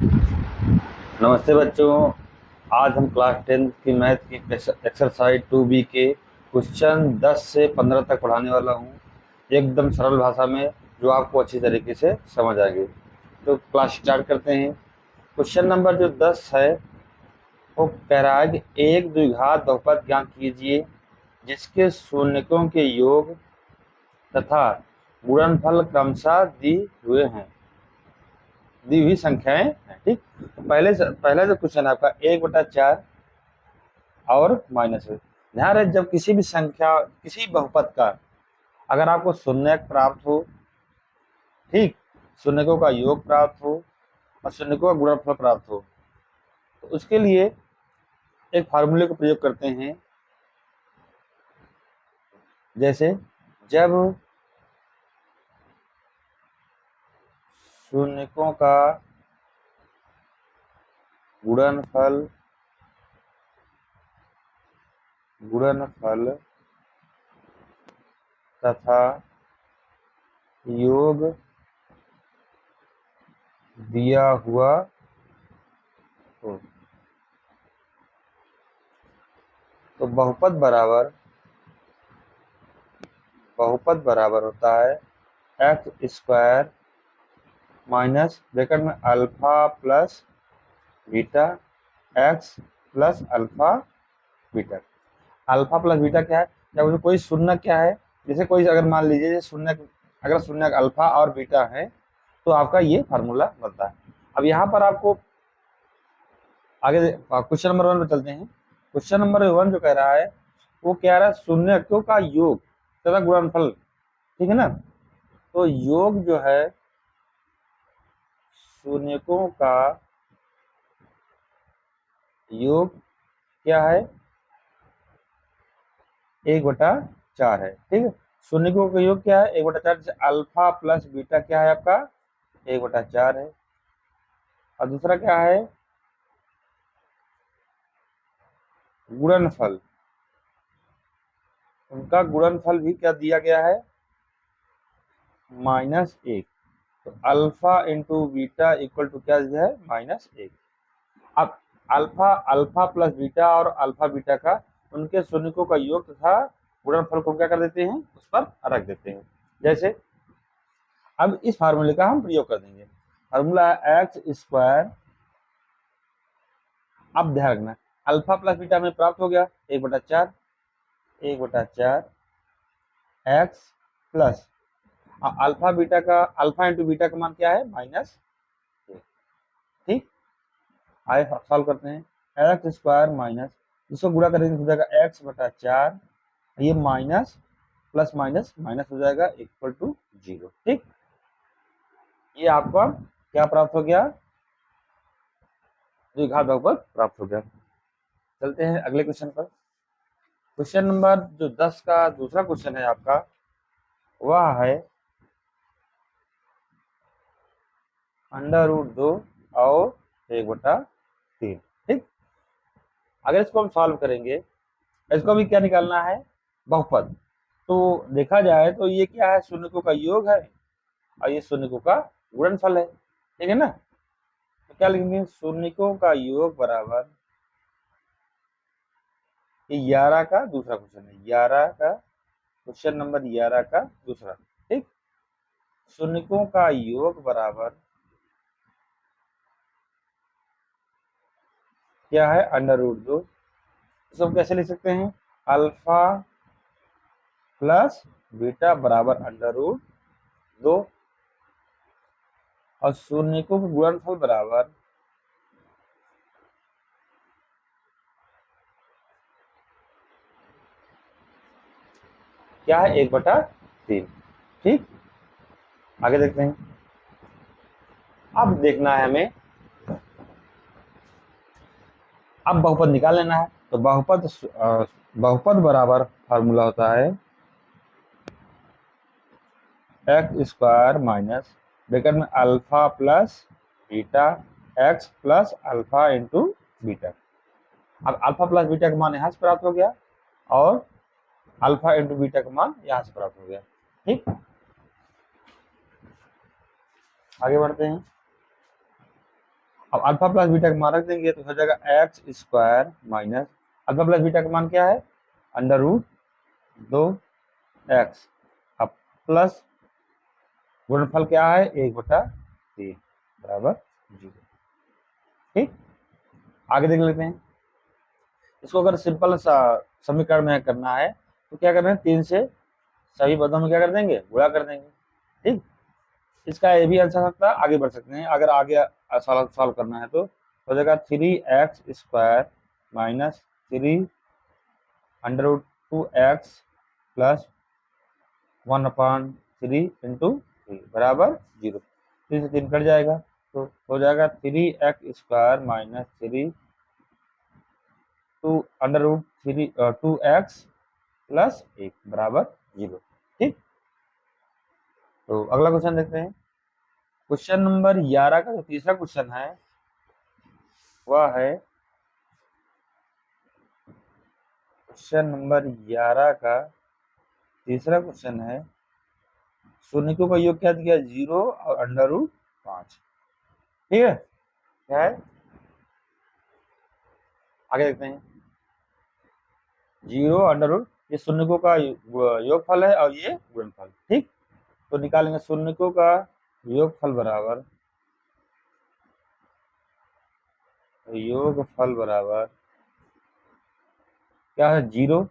नमस्ते बच्चों। आज हम क्लास 10 की मैथ की एक्सरसाइज 2B के क्वेश्चन 10 से 15 तक पढ़ाने वाला हूँ, एकदम सरल भाषा में, जो आपको अच्छी तरीके से समझ आएगी। तो क्लास स्टार्ट करते हैं। क्वेश्चन नंबर जो 10 है वो कह रहा है कि एक द्विघात बहुपद ज्ञात कीजिए जिसके शून्यकों के योग तथा गुणनफल क्रमशः दी हुई संख्याएं हैं। ठीक, तो पहला जो क्वेश्चन है आपका 1/4 और माइनस है। ध्यान रहे, जब किसी भी संख्या, किसी बहुपद का अगर आपको शून्यक प्राप्त हो, ठीक, शून्यकों का योग प्राप्त हो और शून्यकों का गुणनफल प्राप्त हो, तो उसके लिए एक फार्मूले का प्रयोग करते हैं। जैसे जब शून्यकों का गुणनफल तथा योग दिया हुआ हो, तो बहुपद बराबर होता है एक्स स्क्वायर माइनस ब्रैकेट में alpha plus beta x plus alpha beta. Alpha plus beta क्या है? जब कोई शून्य क्या है, जैसे कोई अगर मान लीजिए शून्य, अगर शून्य अल्फा और बीटा है तो आपका ये फार्मूला बनता है। अब यहाँ पर आपको आगे क्वेश्चन नंबर 1 पे चलते हैं। क्वेश्चन नंबर 1 जो कह रहा है वो क्या रहा है, शून्यकों का योग तथा गुणनफल, ठीक है ना। तो योग जो है, शून्यकों का योग क्या है, 1/4 है। ठीक है, शून्यकों का योग क्या है, 1/4। जैसे अल्फा प्लस बीटा क्या है आपका, 1/4 है। और दूसरा क्या है, गुणनफल, उनका गुणनफल भी क्या दिया गया है, -1। तो alpha into beta equal to क्या दिया है, -1। अब अल्फा प्लस बीटा और अल्फा बीटा का, उनके शून्यकों का योग तथा गुणनफल को क्या कर देते हैं, उस पर रख देते हैं। जैसे अब इस फार्मूले का हम प्रयोग कर देंगे। फार्मूला है एक्स स्क्वायर। अब ध्यान रखना, अल्फा प्लस बीटा में प्राप्त हो गया 1/4 एक्स प्लस अल्फा बीटा का, अल्फा इंटू बीटा का मान क्या है, -1। ठीक, आइए सॉल्व करते हैं। एक्स स्क्वायर माइनस, इसको गुणा करेंगे हो जाएगा x/4, ये माइनस प्लस माइनस माइनस हो जाएगा इक्वल टू 0। ठीक, ये आपका क्या प्राप्त हो गया, द्विघात बहुपद प्राप्त हो गया। चलते हैं अगले क्वेश्चन पर। क्वेश्चन नंबर जो 10 का दूसरा क्वेश्चन है आपका, वह है √2 और 1/3। ठीक, अगर इसको हम सॉल्व करेंगे, इसको भी क्या निकालना है, बहुपद। तो देखा जाए तो ये क्या है, शून्यकों का योग है और ये शून्यकों का गुणनफल है, ठीक है ना। तो क्या लिखेंगे, शून्यकों का योग बराबर, ये 11 का दूसरा क्वेश्चन है, 11 का क्वेश्चन नंबर 11 का दूसरा। ठीक, शून्यकों का योग बराबर क्या है, √2। इसको हम कैसे लिख सकते हैं, अल्फा प्लस बीटा बराबर √2 और शून्यकों का गुणनफल बराबर क्या है, 1/3। ठीक, आगे देखते हैं। अब देखना है हमें, अब बहुपद निकाल लेना है। तो बहुपद बराबर फार्मूला होता है एक्स स्क्वायर माइनस ब्रैकेट में alpha plus beta x plus alpha into beta. अब अल्फा प्लस बीटा का मान यहाँ से प्राप्त हो गया और अल्फा इंटू बीटा का मान यहाँ से प्राप्त हो गया। ठीक, आगे बढ़ते हैं। अब अल्फा प्लस बीटा का मान रख देंगे तो हो जाएगा x square minus alpha plus beta का मान क्या है, अंडर रूट 2x। अब प्लस गुणनफल क्या है, 1/3 बराबर 0। ठीक, आगे देख लेते हैं। इसको अगर सिंपल सा समीकरण में करना है तो क्या करना है, 3 से सभी पदों में क्या कर देंगे, गुणा कर देंगे। ठीक, इसका ये भी आंसर सकता है, आगे बढ़ सकते हैं। अगर आगे सॉल्व करना है तो हो जाएगा 3x square minus 3 under root 2x plus 1/3 into 3 बराबर 0। 3 से 3 कट जाएगा तो हो जाएगा 3x square minus 3 under root 2x plus 1 बराबर 0। ठीक, तो अगला क्वेश्चन देखते हैं। क्वेश्चन नंबर 11 का जो तीसरा क्वेश्चन है वह है, क्वेश्चन नंबर 11 का तीसरा क्वेश्चन है, शून्यकों का योग क्या दिया, 0 और अंडर रूट 5। ठीक है, क्या है, आगे देखते हैं। 0 अंडर रूट, ये शून्यकों का योगफल है और ये गुणनफल। ठीक, तो निकालेंगे शून्यकों का योगफल बराबर क्या है, 0।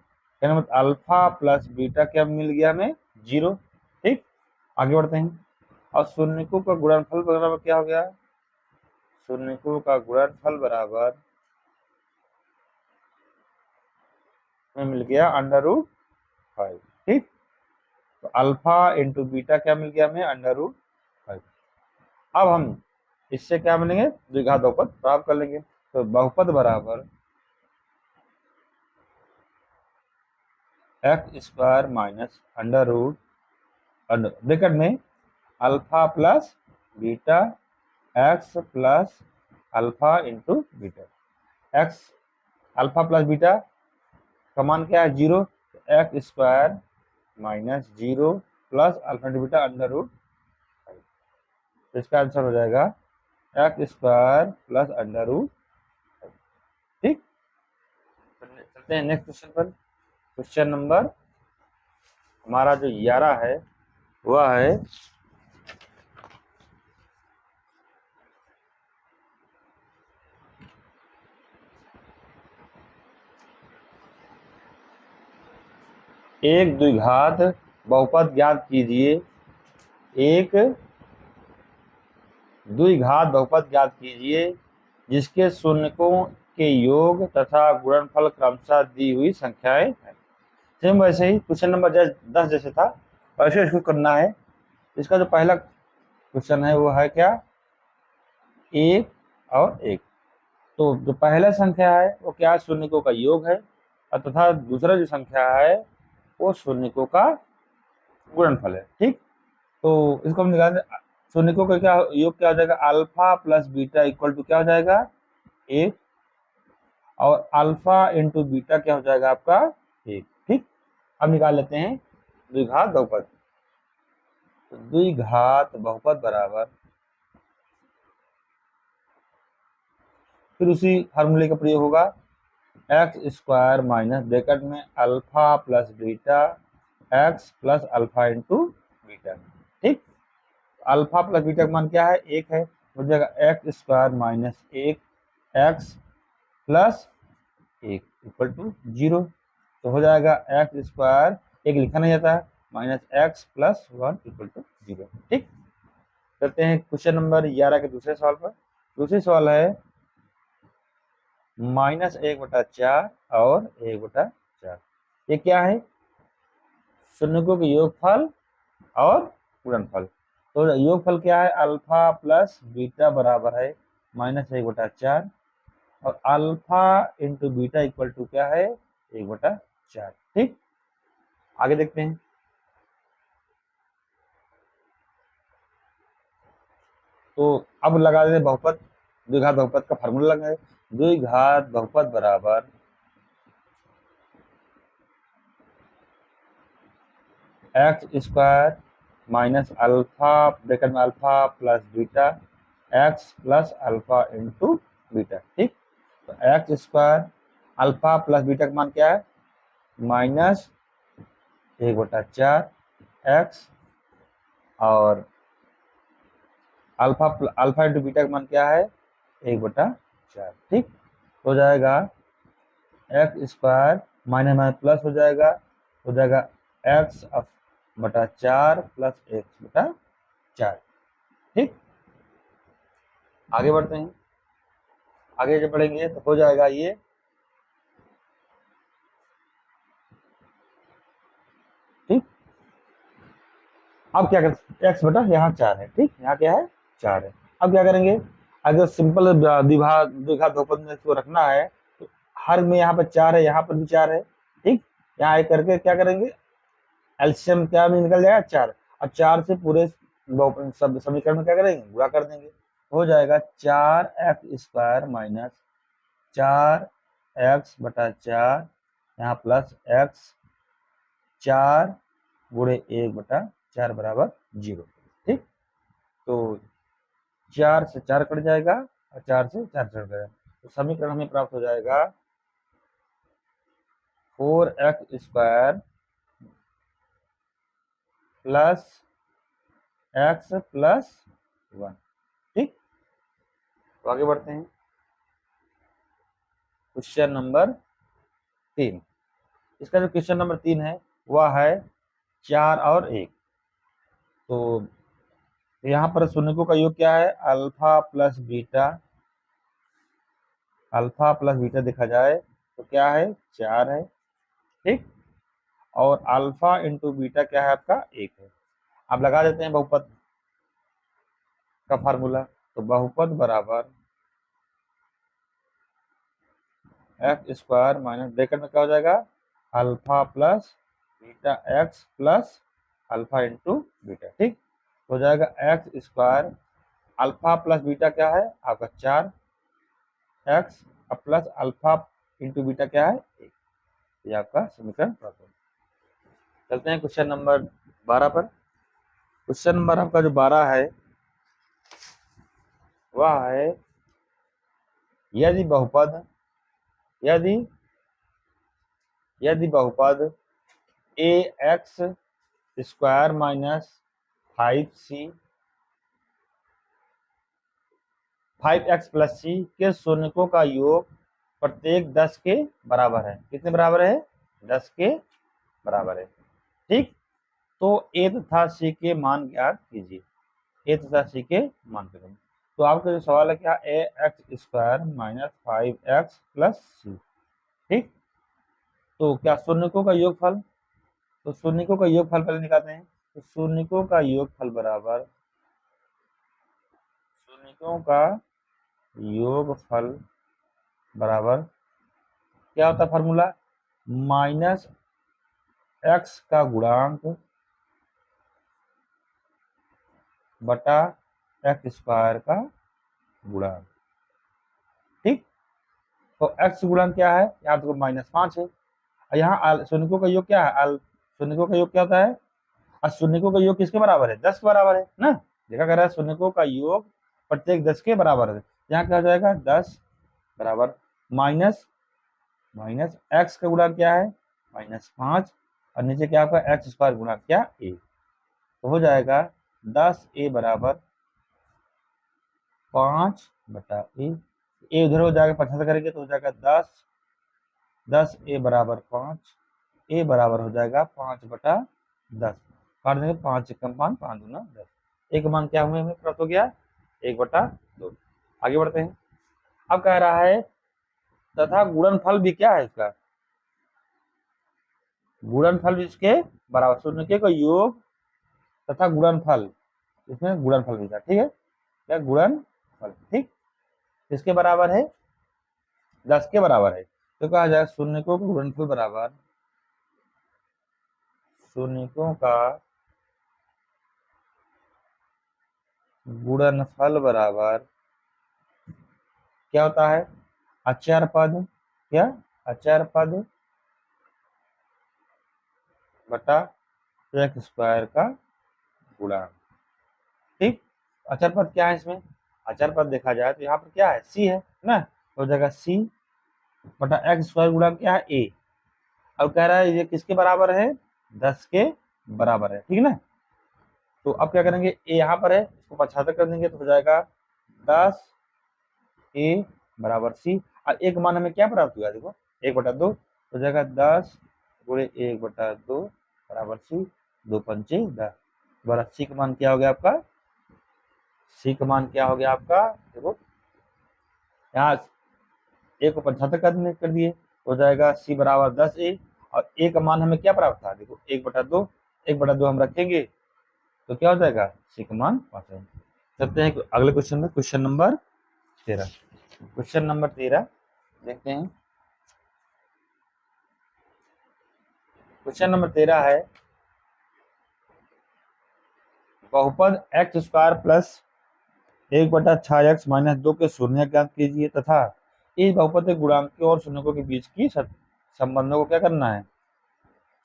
क्या मतलब अल्फा प्लस बीटा क्या मिल गया हमें, 0। ठीक, आगे बढ़ते हैं। और शून्यकों का गुणनफल बराबर क्या हो गया, शून्यकों का गुणनफल बराबर में मिल गया अंडर रूट 5। ठीक, तो अल्फा इंटू बीटा क्या मिल गया हमें, अंडर रूट 5। अब हम इससे क्या मिलेंगे, द्विघात बहुपद प्राप्त कर लेंगे। तो बहुपद बराबर x square minus under root bracket में alpha plus beta x plus alpha into beta. X alpha plus beta का मान क्या है, 0। X square minus 0 plus alpha into beta under root 5। तो इसका आंसर हो जाएगा x square plus under root 5। ठीक, चलते हैं नेक्स्ट क्वेश्चन पर। क्वेश्चन नंबर हमारा जो 11 है वह है, एक द्विघात बहुपद ज्ञात कीजिए। एक द्विघात बहुपद ज्ञात कीजिए जिसके शून्यकों के योग तथा गुणनफल क्रमशः दी हुई संख्याएं हैं। सेम वैसे ही क्वेश्चन नंबर 10 जैसे था वैसे इसको करना है। इसका जो पहला क्वेश्चन है वो है क्या, 1 और 1। तो जो पहला संख्या है वो क्या, शून्यकों का योग है, और तथा दूसरा जो संख्या है वो शून्यकों का गुणनफल है। ठीक, तो इसको हम निकाल, शून्यकों का क्या योग क्या हो जाएगा, alpha plus beta equal to क्या हो जाएगा, 1, और अल्फा इंटू बीटा क्या हो जाएगा आपका, 1। ठीक, अब निकाल लेते हैं द्विघात बहुपद। तो द्विघात बहुपद बराबर फिर उसी फार्मूले का प्रयोग होगा, एक्स स्क्वायर माइनस ब्रैकेट में alpha plus beta x plus alpha into beta. ठीक, अल्फा प्लस बीटा का मान क्या है, 1 है, हो जाएगा x square minus 1 x plus 1 equal to 0। तो हो जाएगा एक्स स्क्वायर, 1 लिखा नहीं जाता है, minus x plus 1 equal to 0। ठीक, करते हैं क्वेश्चन नंबर 11 के दूसरे सवाल पर। दूसरी सवाल है -1/4 और 1/4। ये क्या है, शून्यकों के योगफल और गुणनफल। तो योगफल क्या है, अल्फा प्लस बीटा बराबर है -1/4, और alpha into beta equal to क्या है, 1/4। ठीक, आगे देखते हैं। तो अब लगा देते बहुपद, द्विघात बहुपद का फार्मूला लगाए। द्विघात बहुपद बराबर x square minus alpha bracket में alpha plus beta x plus alpha into beta. ठीक, तो x square alpha plus beta का मान क्या है, माइनस 1/4 एक्स, और अल्फा इंटू बीटा का मान क्या है, 1/4। ठीक, हो जाएगा x square minus minus plus हो जाएगा x/4 प्लस x/4। ठीक, आगे बढ़ते हैं। आगे जब बढ़ेंगे तो हो जाएगा ये ठीक। अब क्या करें, यहाँ 4 है। ठीक, यहाँ क्या है, 4 है। अब क्या करेंगे, अगर सिंपल द्विघात बहुपद में इसको रखना है तो हर में यहाँ पर 4 है, यहाँ पर भी 4 है। ठीक, यहाँ एक करके क्या करेंगे, एलसीएम क्या में निकल जाएगा, 4, और 4 से पूरे सब समीकरण में क्या करेंगे, गुणा कर देंगे। हो जाएगा 4x² माइनस 4x/4 यहाँ प्लस x 4 गुणे 1/4 बराबर 0। ठीक, तो 4 से 4 कट जाएगा और 4 से 4 कट जाएगा, तो समीकरण हमें प्राप्त हो जाएगा 4x² प्लस x प्लस 1। ठीक, तो आगे बढ़ते हैं। क्वेश्चन नंबर 3, इसका जो क्वेश्चन नंबर 3 है वह है 4 और 1। तो यहाँ पर शून्यकों का योग क्या है, अल्फा प्लस बीटा देखा जाए तो क्या है, 4 है। ठीक, और अल्फा इंटू बीटा क्या है आपका, 1 है। अब लगा देते हैं बहुपद का फार्मूला, तो बहुपद बराबर x² माइनस ब्रैकेट में क्या हो जाएगा, alpha plus beta x plus alpha into beta. ठीक, हो जाएगा x², अल्फा प्लस बीटा क्या है आपका 4 x, plus alpha into beta क्या है 1। ये आपका समीकरण प्राप्त होगा। चलते हैं क्वेश्चन नंबर 12 पर। क्वेश्चन नंबर आपका जो 12 है वह है, यदि बहुपद यदि यदि बहुपद ax² माइनस 5x प्लस सी के शून्यकों का योग प्रत्येक 10 के बराबर है। कितने बराबर है, 10 के बराबर है। ठीक, तो ए तथा सी के मान ज्ञात कीजिए। ए तथा सी के मान करेंगे, तो आपका जो सवाल है क्या, ax² माइनस 5x प्लस सी। ठीक, तो क्या शून्यकों का योगफल, तो शून्यकों का योगफल पहले निकालते हैं। तो शून्यकों का योगफल बराबर, शून्यकों का योगफल बराबर क्या होता है फार्मूला, माइनस एक्स का गुणांक बटा x² का गुणांक। ठीक, तो x गुणांक क्या है, यहाँ तो -5 है, और यहाँ शून्यकों का योग क्या है, शून्यकों का योग क्या होता है, और शून्यकों का योग किसके बराबर है, 10 के बराबर है ना। देखा कर रहा है, शून्यकों का योग प्रत्येक 10 के बराबर है। यहाँ क्या हो जाएगा, 10 बराबर माइनस एक्स का गुणांक क्या है, -5, और नीचे क्या आपका x² गुणांक क्या, a। तो हो जाएगा 10a बराबर 5/a। ए उधर हो जाएगा, 50 करेंगे तो हो जाएगा 10a बराबर 5, a बराबर हो जाएगा 5/10। काट देंगे, 5 कम 5, 5 दूना 10। एक मान क्या हमें प्राप्त हो गया, 1/2। आगे बढ़ते हैं। अब कह रहा है तथा गुणनफल भी क्या है इसका, गुणनफल भी इसके बराबर, शून्य का योग तथा गुणनफल, इसमें गुणनफल भी था। ठीक है, क्या गुणनफल, ठीक, इसके बराबर है, 10 के बराबर है। तो कहा जाए शून्यकों का गुणनफल बराबर, शून्यकों का गुणनफल बराबर क्या होता है, अचर पद, क्या, अचर पद बटा x² का गुणांक। ठीक, अचर पद क्या है इसमें, अचर पद देखा जाए तो यहाँ पर क्या है, सी है ना, तो हो जाएगा सी बटा एक्स स्क्वायर गुणा क्या है ए। अब कह रहा है ये किसके बराबर है, 10 के बराबर है, ठीक ना। तो अब क्या करेंगे, ए यहाँ पर है, इसको 75 कर देंगे तो हो जाएगा 10 ए बराबर सी। अब एक मान हमें क्या प्राप्त हुआ, देखो 1/2 हो जाएगा 10 गुणे 1/2 बराबर सी, 2 पंचे 10। दोबारा सी का मान क्या हो गया आपका, सी का मान क्या हो गया आपका, देखो यहाँ ए को 75 कर दिए, हो जाएगा सी बराबर 10 ए। और ए का मान हमें क्या प्राप्त था, देखो 1/2, 1/2 हम रखेंगे तो क्या हो जाएगा, सी का मान 5 है। चलते हैं अगले क्वेश्चन में, क्वेश्चन नंबर 13। क्वेश्चन नंबर 13 देखते हैं। क्वेश्चन नंबर 13 है, बहुपद x square plus 1/6x minus 2 के शून्य ज्ञात कीजिए तथा इस बहुपद के गुणांकों और शून्यों के बीच की संबंधों को क्या करना है,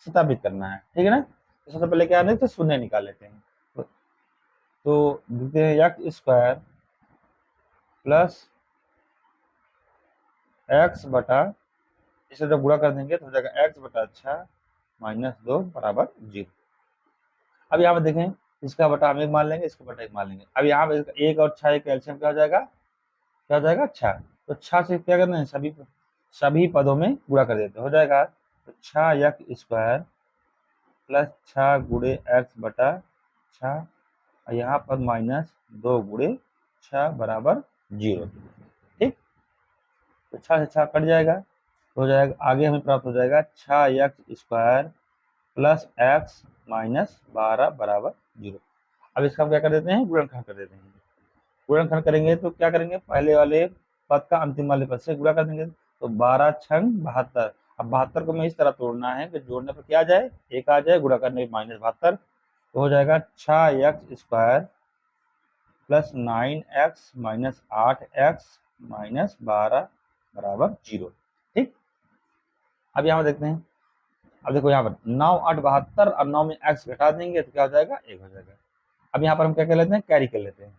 स्थापित करना है, ठीक है ना। तो सबसे पहले क्या है, तो शून्य निकाल लेते हैं। तो देखते हैं एक्स स्क्वायर प्लस एक्स बटा, इसे जब गुणा कर देंगे तो हो जाएगा एक्स बटा 6 माइनस 2 बराबर 0। अब यहाँ पे देखें, इसका बटा हम 1 मान लेंगे, इसका बटा 1 मान लेंगे। अब यहाँ पे 1 और 6 का एलसीएम क्या हो जाएगा, क्या हो जाएगा 6। तो 6 से क्या करना है, सभी पदों में गुणा कर देते हो जाएगा। तो 6 एक्स स्क्वायर प्लस 6 गुणे एक्स बटा 6, और यहाँ पर माइनस 2 गुणे 6 बराबर 0, ठीक। तो 6 से 6 कट जाएगा, हो जाएगा आगे हमें प्राप्त हो जाएगा 6 x square plus x minus 12 बराबर 0। अब इसका हम क्या कर देते हैं, गुणनखंड कर देते हैं। गुणनखंड करेंगे तो क्या करेंगे, पहले वाले पद का अंतिम वाले पद से गुणा कर देंगे, तो 12 छंग 72। अब 72 को मैं इस तरह तोड़ना है कि जोड़ने पर क्या आ जाए, एक आ जाए, गुणा करने माइनस 72, तो हो जाएगा 6 x square plus 9x minus 8x minus 12 बराबर 0, ठीक। अब यहाँ देखते हैं, अब देखो यहाँ पर 9 8 72 और 9 में x घटा देंगे तो क्या हो जाएगा, 1 हो जाएगा। अब यहाँ पर हम क्या कर लेते हैं, कैरी कर लेते हैं,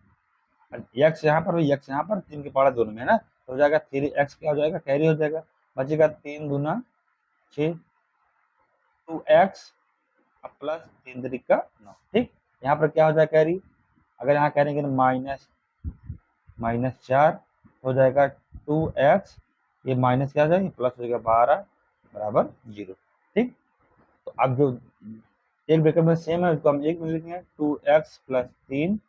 एक्स यहाँ पर एक्स यहाँ पर, 3 की पावर दोनों में है ना, तो हो जाएगा 3x क्या हो जाएगा, कैरी हो जाएगा, बचेगा 3 दूना 6 2x प्लस 3 3 का 9, ठीक। यहाँ पर क्या हो जाएगा कैरी, अगर यहाँ करेंगे तो -4 हो जाएगा 2x, ये माइनस क्या हो जाएगा, प्लस हो जाएगा 12 बराबर 0, ठीक। तो अब जो एक ब्रैकेट में सेम है उसको हम एक में लिखेंगे, 2x प्लस 3,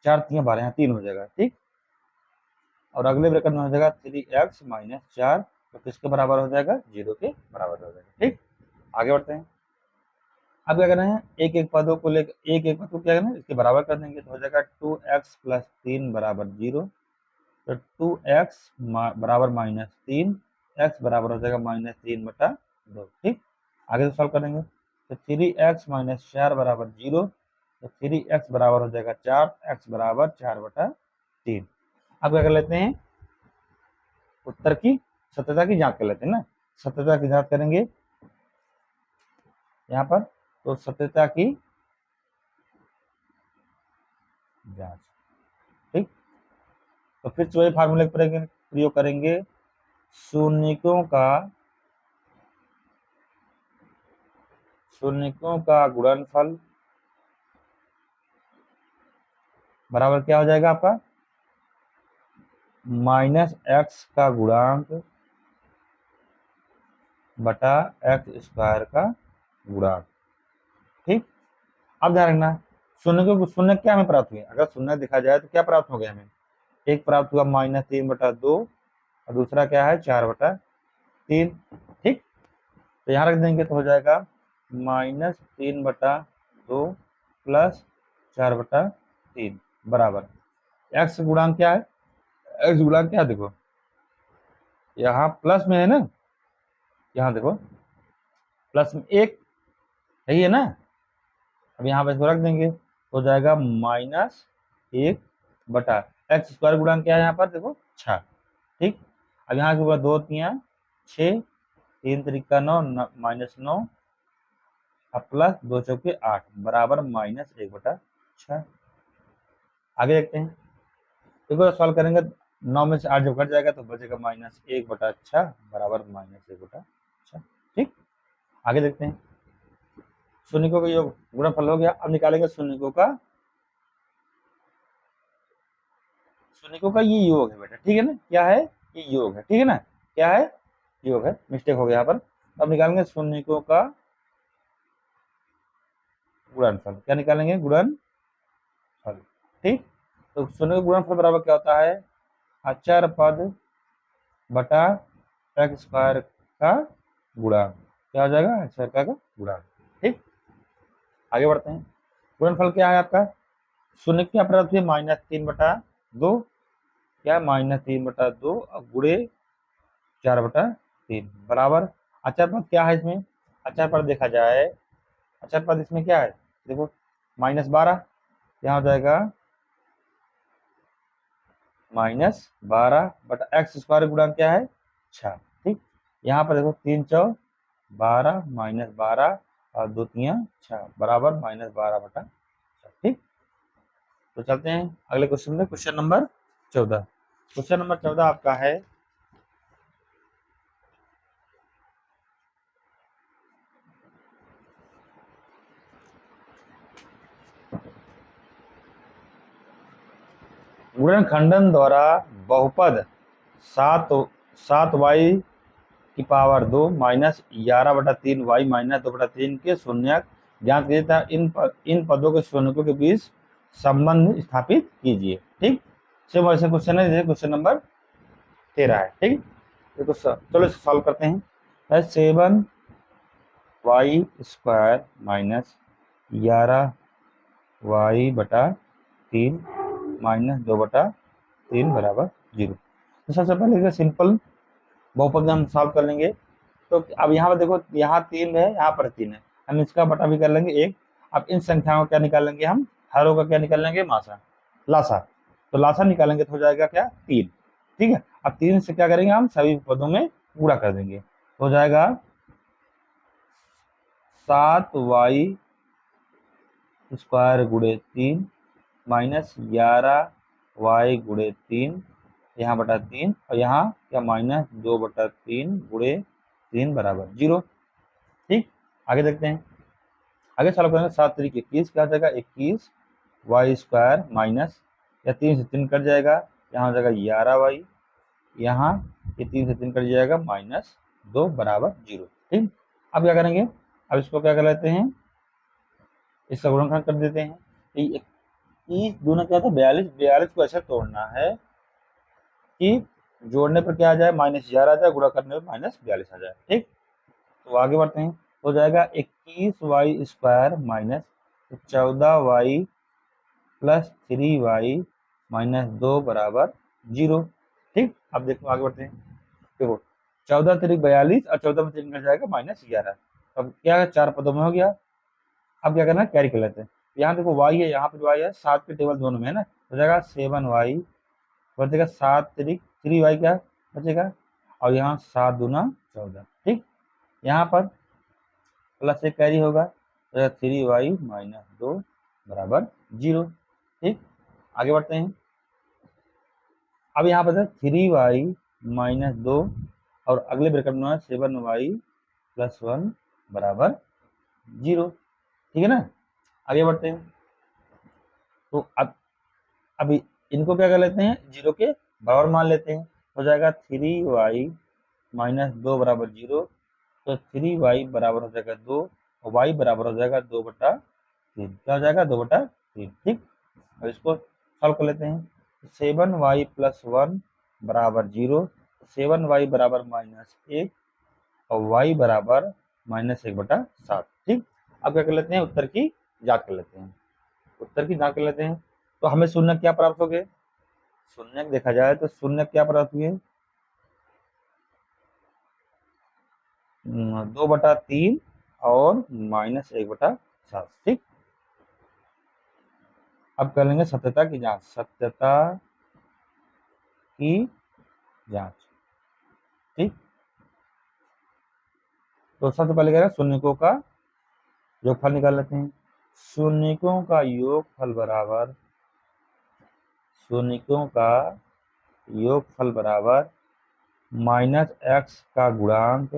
4 3 12, यहाँ 3 हो जाएगा, ठीक। और अगले ब्रैकेट में हो जाएगा 3x माइनस 4, तो किसके बराबर हो जाएगा, 0 के बराबर हो जाएगा, ठीक। आगे बढ़ते हैं। अब क्या करना है, एक एक पदों को लेकर एक एक पद को क्या करना है, इसके बराबर कर देंगे, तो हो जाएगा 2x प्लस 3 बराबर 0। तो 2x बराबर -3, x बराबर हो जाएगा -3/2, ठीक। आगे से सॉल्व करेंगे तो 3x माइनस 4 बराबर 0, तो 3x बराबर हो जाएगा 4, x बराबर 4/3। अब क्या कर लेते हैं, उत्तर की सत्यता की जांच कर लेते हैं ना। सत्यता की जांच करेंगे यहाँ पर, तो सत्यता की जांच, ठीक। तो फिर से वही फार्मूले का प्रयोग करेंगे, शून्यकों का गुणनफल बराबर क्या हो जाएगा आपका, -x का गुणांक बटा x स्क्वायर का गुणांक, ठीक। अब ध्यान रखना, शून्य क्या हमें प्राप्त हुए, अगर शून्य देखा जाए तो क्या प्राप्त हो गया हमें, एक प्राप्त हुआ -3/2 और दूसरा क्या है 4/3, ठीक। तो यहाँ रख देंगे तो हो जाएगा -3/2 प्लस 4/3 बराबर x गुणांक क्या है, x गुणांक क्या है, देखो यहाँ प्लस में है ना, यहाँ देखो प्लस में 1 सही है ना। अब यहाँ पे इसको रख देंगे, हो जाएगा -1 बटा एक्स स्क्वायर गुणांक क्या है यहाँ पर, देखो 6, ठीक। अब यहाँ के ऊपर 2 3 6, 3 3 9 -9 अब प्लस 2 चौके 8 बराबर -1/6। आगे देखते हैं, देखो सॉल्व करेंगे, 9 में से 8 जब घट जाएगा तो बचेगा -1/6 बराबर -1/6। ठीक, आगे देखते हैं। शून्यकों का योग गुणनफल हो गया। अब निकालेंगे शून्यकों का ये योग है बेटा, ठीक है ना, क्या है, ये योग है, ठीक है ना, क्या है, योग है, मिस्टेक हो गया यहाँ पर। अब निकालेंगे शून्यकों का गुणनफल, क्या निकालेंगे, गुणनफल। ठीक, तो शून्य का गुणनफल बराबर क्या होता है, अचर पद बटा एक्स स्क्वायर का गुणा, क्या हो जाएगा, अचर का गुणा। ठीक, आगे बढ़ते हैं। गुणनफल क्या है आपका, शून्य की अपराध है -3/2, क्या -3/2 और गुणे 4/3 बराबर। अचर पद क्या है इसमें, अचर पद देखा जाए, अचर पद इसमें क्या है, देखो -12, यहाँ हो जाएगा -12/x स्क्वायर गुणा क्या है 6। ठीक, यहाँ पर देखो 3 चौ 12 -12 और 2 3 6 बराबर -12/6। ठीक, तो चलते हैं अगले क्वेश्चन में, क्वेश्चन नंबर 14। क्वेश्चन नंबर 14 आपका है, गुणनखंडन द्वारा बहुपद 7y² -11/3y -2/3 के शून्यक ज्ञात कीजिए तथा इन पदों के शून्यकों के बीच संबंध स्थापित कीजिए। ठीक, सेम वैसे क्वेश्चन है जैसे क्वेश्चन नंबर 13 है। ठीक, देखो चलो सॉल्व करते हैं। 7y² -11y/3 -2/3 बराबर 0। तो सबसे पहले सिंपल बहुपद हम सॉल्व कर लेंगे। तो अब यहाँ पर देखो, यहाँ 3 है, यहाँ पर 3 है, हम इसका बटा भी कर लेंगे 1। अब इन संख्याओं का क्या निकालेंगे हम, हरों का क्या निकालेंगे, लासा। तो लासा निकालेंगे तो हो जाएगा क्या 3। ठीक है, अब 3 से क्या करेंगे, हम सभी पदों में गुणा कर देंगे, तो हो जाएगा 7y² गुणे 3 -11y/3 यहाँ बटा 3 और यहाँ क्या -2/3 गुणे 3 बराबर 0। ठीक, आगे देखते हैं, आगे सॉल्व करेंगे। 7 3 21 क्या हो जाएगा, 21y² माइनस, या 3 से 3 कट जाएगा, यहाँ हो जाएगा 11y, यहाँ ये 3 से 3 कट जाएगा -2 बराबर 0। ठीक, अब क्या करेंगे, अब इसको क्या कर लेते हैं, इसका गुणनखंड कर देते हैं। दोनों क्या था 42, 42 को ऐसे तोड़ना है कि जोड़ने पर क्या आ जाए, -11 आ जाए, गुणा करने पर -42 आ जाए। ठीक, तो आगे बढ़ते हैं, हो जाएगा 21y² minus 14y plus 3y -2 बराबर 0। ठीक, अब देखो आगे बढ़ते हैं, देखो 14 तिरिक 42 और 14 में 3 कट जाएगा -11। अब क्या 4 पदों में हो गया। अब क्या करना है, कैरी कर लेते हैं। यहाँ देखो y है, यहाँ पर y है, 7 के टेबल दोनों में है ना, हो जाएगा 7y बचेगा 7 तिरिक 3y क्या बचेगा, और यहाँ 7 दूना 14। ठीक, यहाँ पर प्लस 1 कैरी होगा, तो 3y -2 बराबर 0। ठीक, आगे बढ़ते हैं। अब यहाँ पर 3y -2 और अगले ब्रैकेट में 7y + 1 बराबर 0। ठीक है ना, आगे बढ़ते हैं। तो अब अभी इनको क्या कर लेते हैं, 0 के बराबर मान लेते हैं, हो जाएगा 3y -2 बराबर 0। तो 3y बराबर हो जाएगा 2 और y बराबर हो जाएगा 2/3, क्या हो जाएगा 2/3। ठीक, अब इसको सॉल्व कर लेते हैं। 7y + 1 बराबर 0, 7y बराबर -1 और y बराबर -1/7। ठीक, अब क्या कर लेते हैं, उत्तर की जांच कर लेते हैं, तो हमें शून्य क्या प्राप्त हो गए, शून्य देखा जाए तो शून्य क्या प्राप्त हुए, 2/3 और -1/7। ठीक, अब कर लेंगे सत्यता की जांच। ठीक, तो सबसे पहले क्या है, शून्यकों का योगफल निकाल लेते हैं। शून्यकों का योगफल बराबर शून्यकों का योगफल बराबर माइनस एक्स का गुणांक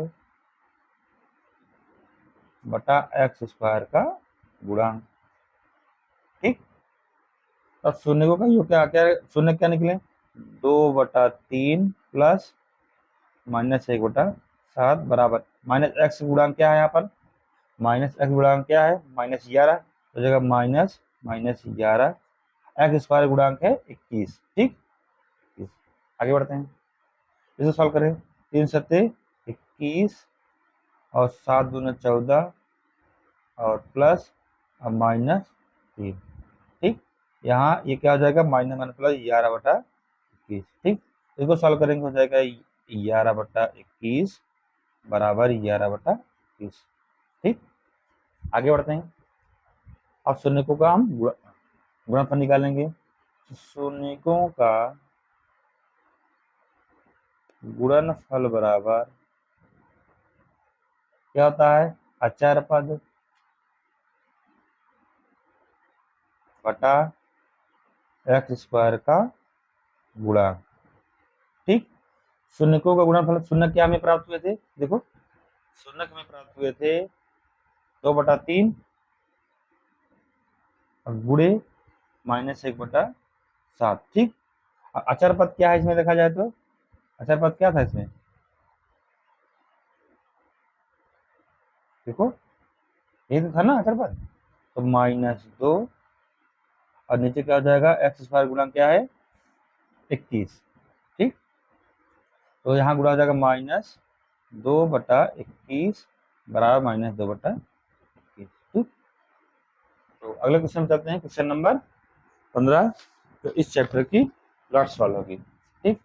बटा एक्स स्क्वायर का गुणांक। ठीक, अब शून्यकों का योग क्या क्या शून्य क्या निकले 2/3 प्लस -1/7 बराबर माइनस एक्स गुणांक क्या है यहाँ पर, माइनस एक्स गुणांक क्या है -11, तो जगह माइनस -11 एक्स स्क्वायर गुणांक है 21। ठीक, आगे बढ़ते हैं, इसे सॉल्व करें 3 सत्ते 21 और 7 दूना 14 और प्लस और -3। ठीक, यहाँ ये क्या हो जाएगा माइनस प्लस 11/21। ठीक, इसको सॉल्व करेंगे हो जाएगा 11/21 बराबर 11/21। ठीक, आगे बढ़ते हैं, अब शून्यकों का हम गुणनफल निकालेंगे। शून्यकों का गुणनफल बराबर क्या होता है अचर पद बटा एक्स स्क्वायर का गुणांक। ठीक, शून्यकों का गुणनफल शून्य क्या हमें प्राप्त हुए थे, देखो शून्य हमें प्राप्त हुए थे 2/3 गुणे -1/7। ठीक, अचर पद क्या है इसमें देखा जाए तो, अचर पद क्या था इसमें, देखो ये तो था ना अचर पद, तो -2 और नीचे क्या हो जाएगा एक्स स्क्वायर गुणा क्या है 21। ठीक, तो यहाँ गुणा हो जाएगा -2/21 बराबर -2/21। ठीक, तो अगले क्वेश्चन में चलते हैं, क्वेश्चन नंबर 15, तो इस चैप्टर की लास्ट सॉल्व होगी। ठीक,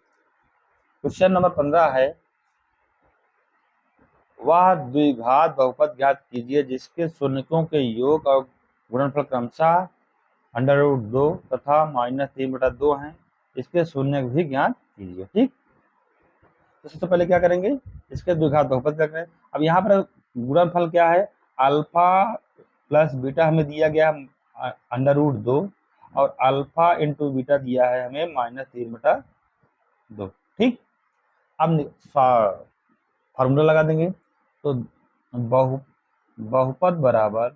क्वेश्चन नंबर 15 है, वह द्विघात बहुपद ज्ञात कीजिए जिसके शून्यकों के योग और गुणनफल क्रमशः √2 तथा -3/2 हैं, इसके शून्य भी ज्ञात कीजिए। ठीक, तो सबसे पहले क्या करेंगे, इसके द्विघात बहुपद कर रहे हैं। अब यहाँ पर गुणनफल क्या है अल्फा प्लस बीटा हमें दिया गया √2 और अल्फा इंटू बीटा दिया है हमें -3/2। ठीक, अब फार्मूला लगा देंगे, तो बहुपद बराबर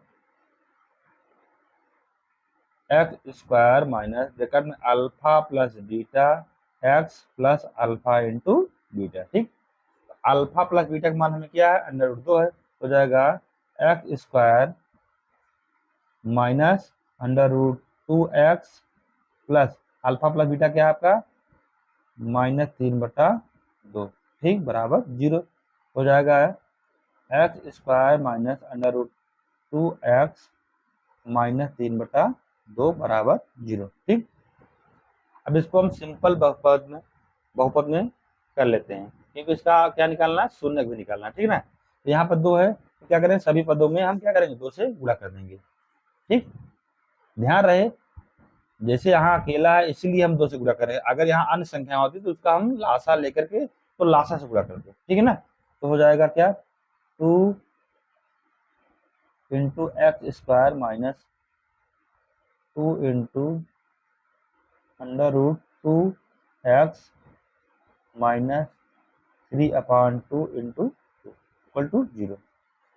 एक्स स्क्वायर माइनस ब्रैकेट में alpha plus beta x plus alpha into beta. ठीक, अल्फा प्लस बीटा का मान हमें क्या है √2 है, हो जाएगा x square minus √2x plus alpha plus beta क्या है आपका -3/2। ठीक, बराबर 0 हो जाएगा एक्स स्क्वायर माइनस √2x -3/2 बराबर 0। ठीक, अब इसको हम सिंपल बहुपद में कर लेते हैं, क्योंकि इसका क्या निकालना है शून्य भी निकालना है। ठीक है ना, तो यहाँ पर 2 है, तो क्या करें सभी पदों में हम क्या करेंगे 2 से गुणा कर देंगे। ठीक, ध्यान रहे जैसे यहाँ अकेला है इसीलिए हम 2 से गुणा करें, अगर यहाँ अन्य संख्या होती तो उसका हम लासा लेकर के तो लासा से गुणा करते। ठीक है ना, तो हो जाएगा क्या 2 into x square minus 2 into √2x minus 3/2 into 0।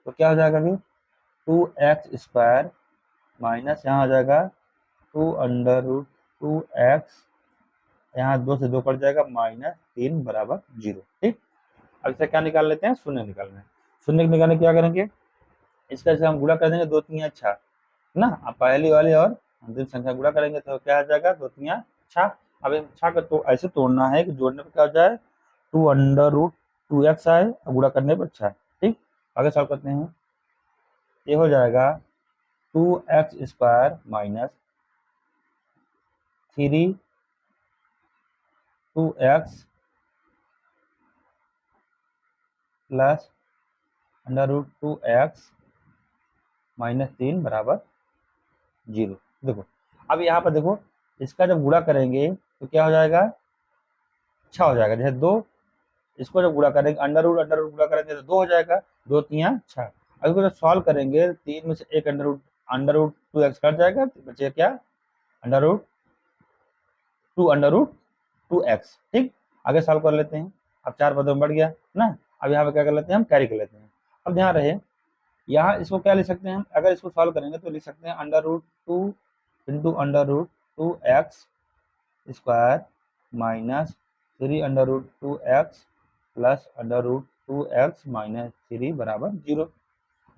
तो क्या हो जाएगा अभी 2x स्क्वायर माइनस यहाँ हो जाएगा 2√2x, यहाँ 2 से 2 कट जाएगा -3 बराबर 0। ठीक, अब इसे क्या निकाल लेते हैं शून्य निकालना है, शून्य निकालने क्या करेंगे इसका से हम गुणा कर देंगे 2 3 6 ना, अब पहली वाली और अंतिम संख्या गुणा करेंगे तो क्या आ जाएगा 2 3 6। अब इन 6 का तो ऐसे तोड़ना है कि जोड़ने पर क्या हो जाए 2√2x आए और गुणा करने पर 6। ठीक, आगे सॉल्व करते हैं, ये हो जाएगा 2x square minus 3(2x) plus √2x -3 बराबर 0। देखो अब यहाँ पर देखो इसका जब गुणा करेंगे तो क्या हो जाएगा 6 हो जाएगा, जैसे 2 इसको जब गुणा करेंगे अंडर रूट गुणा करेंगे तो 2 हो जाएगा, 2 3 6। अब इसको जब सॉल्व करेंगे 3 में से एक √2x कट जाएगा, बचेगा क्या टू अंडर रूट 2x। ठीक, आगे सॉल्व कर लेते हैं। अब 4 पदों में बढ़ गया ना। अब यहाँ पे क्या कर लेते हैं, हम कैरी कर लेते हैं। अब ध्यान रहे, यहाँ इसको क्या लिख सकते हैं हम, अगर इसको सॉल्व करेंगे तो लिख सकते हैं under root 2 into under root 2x square minus 3 under root 2x plus under root 2x minus 3 बराबर 0।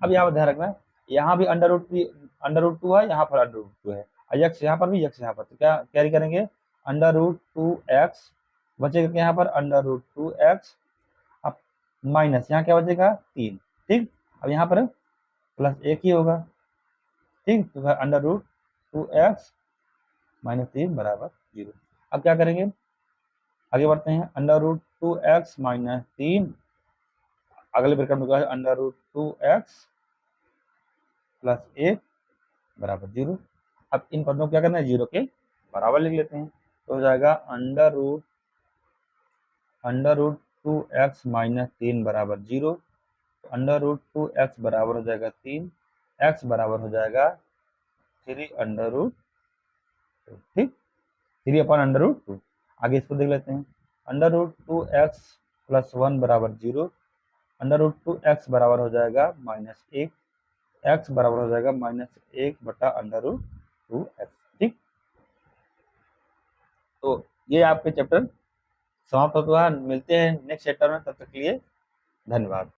अब यहाँ पर ध्यान रखना, यहाँ भी अंडर रूट 2 है, यहाँ पर अंडर रूट 2 है, और x यहाँ पर भी, x यहाँ पर, तो क्या कैरी करेंगे, अंडर रूट 2x बचेगा यहाँ पर अंडर रूट 2x, अब माइनस यहाँ क्या बचेगा 3। ठीक, अब यहाँ पर प्लस 1 ही होगा। ठीक, तो अंडर रूट 2x माइनस 3 बराबर 0। अब क्या करेंगे, आगे बढ़ते हैं, अंडर रूट 2x माइनस 3, अगले ब्रैकेट में क्या है, अंडर रूट 2x प्लस 1 बराबर 0। अब इन पदों को क्या करना है, 0 के बराबर लिख लेते हैं, तो हो जाएगा अंडर रूट 2x माइनस 3 बराबर 0। तो अंडर रूट 2x बराबर हो जाएगा 3, x बराबर हो जाएगा 3 अंडर रूट 2। ठीक, 3 अपॉन अंडर रूट 2। आगे इसको देख लेते हैं, अंडर रूट 2x प्लस 1 बराबर 0, अंडर रूट 2x बराबर हो जाएगा माइनस 1, x बराबर हो जाएगा माइनस 1 बटा अंडर रूट 2x। ठीक, तो ये आपके चैप्टर समाप्त होता है। मिलते हैं नेक्स्ट चैप्टर में, तब तक के लिए धन्यवाद।